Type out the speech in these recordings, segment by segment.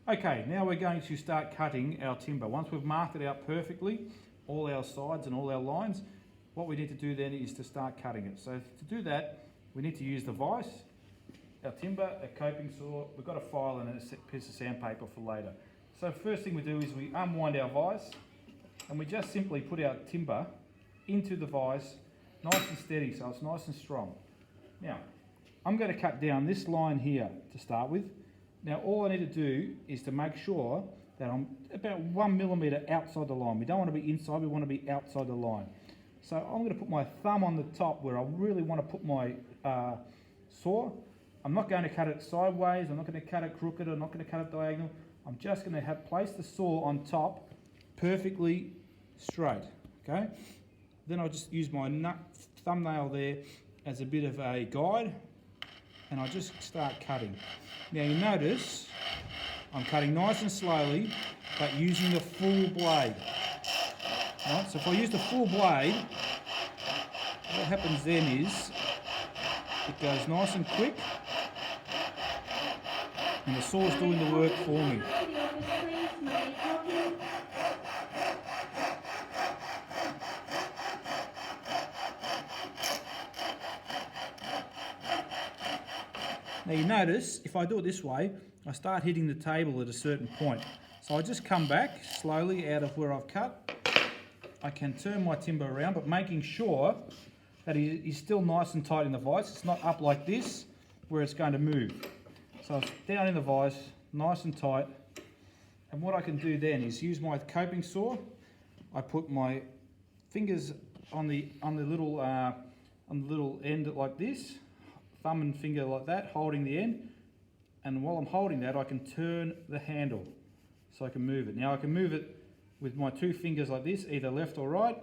Okay, now we're going to start cutting our timber. Once we've marked it out perfectly, all our sides and all our lines, what we need to do then is to start cutting it. So to do that, we need to use the vise, our timber, a coping saw, we've got a file and a piece of sandpaper for later. So first thing we do is we unwind our vise and we just simply put our timber into the vise, nice and steady, so it's nice and strong. Now, I'm going to cut down this line here to start with. Now all I need to do is to make sure that I'm about 1 millimetre outside the line. We don't want to be inside, we want to be outside the line. So I'm going to put my thumb on the top where I really want to put my saw. I'm not going to cut it sideways, I'm not going to cut it crooked, I'm not going to cut it diagonal. I'm just going to place the saw on top perfectly straight, okay? Then I'll just use my thumbnail there as a bit of a guide and I'll just start cutting. Now you notice I'm cutting nice and slowly but using the full blade. Right, so if I use the full blade, what happens then is it goes nice and quick and the saw's doing the work for me. Now you notice, if I do it this way, I start hitting the table at a certain point. So I just come back slowly out of where I've cut. I can turn my timber around, but making sure that he's still nice and tight in the vise. It's not up like this, where it's going to move. So it's down in the vise, nice and tight. And what I can do then is use my coping saw. I put my fingers on the little end like this, thumb and finger like that, holding the end. And while I'm holding that, I can turn the handle so I can move it. Now I can move it with my two fingers like this, either left or right.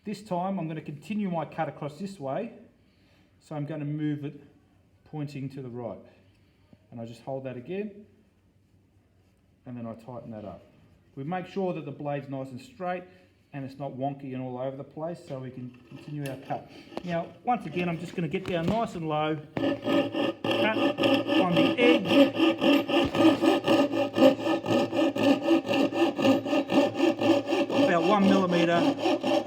This time I'm going to continue my cut across this way, so I'm going to move it pointing to the right. And I just hold that again, and then I tighten that up. We make sure that the blade's nice and straight and it's not wonky and all over the place, so we can continue our cut. Now, once again, I'm just going to get down nice and low, cut on the edge, about 1 millimetre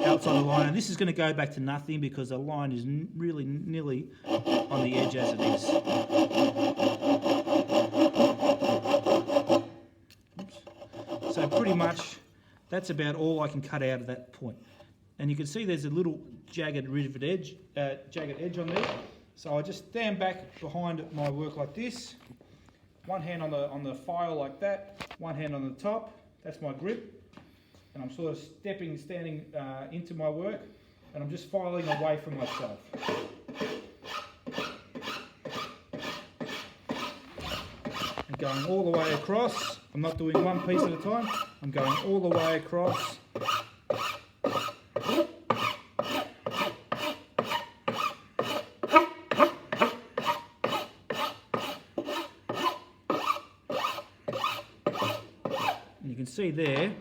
outside the line, and this is going to go back to nothing because the line is really nearly on the edge as it is. Oops. So pretty much that's about all I can cut out of that point. And you can see there's a little jagged edge on there. So I just stand back behind my work like this. One hand on the file like that, one hand on the top. That's my grip. And I'm sort of standing into my work, and I'm just filing away from myself. And going all the way across. I'm not doing one piece at a time, I'm going all the way across. And you can see there,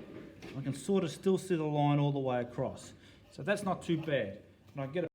I can sort of still see the line all the way across. So that's not too bad. And I get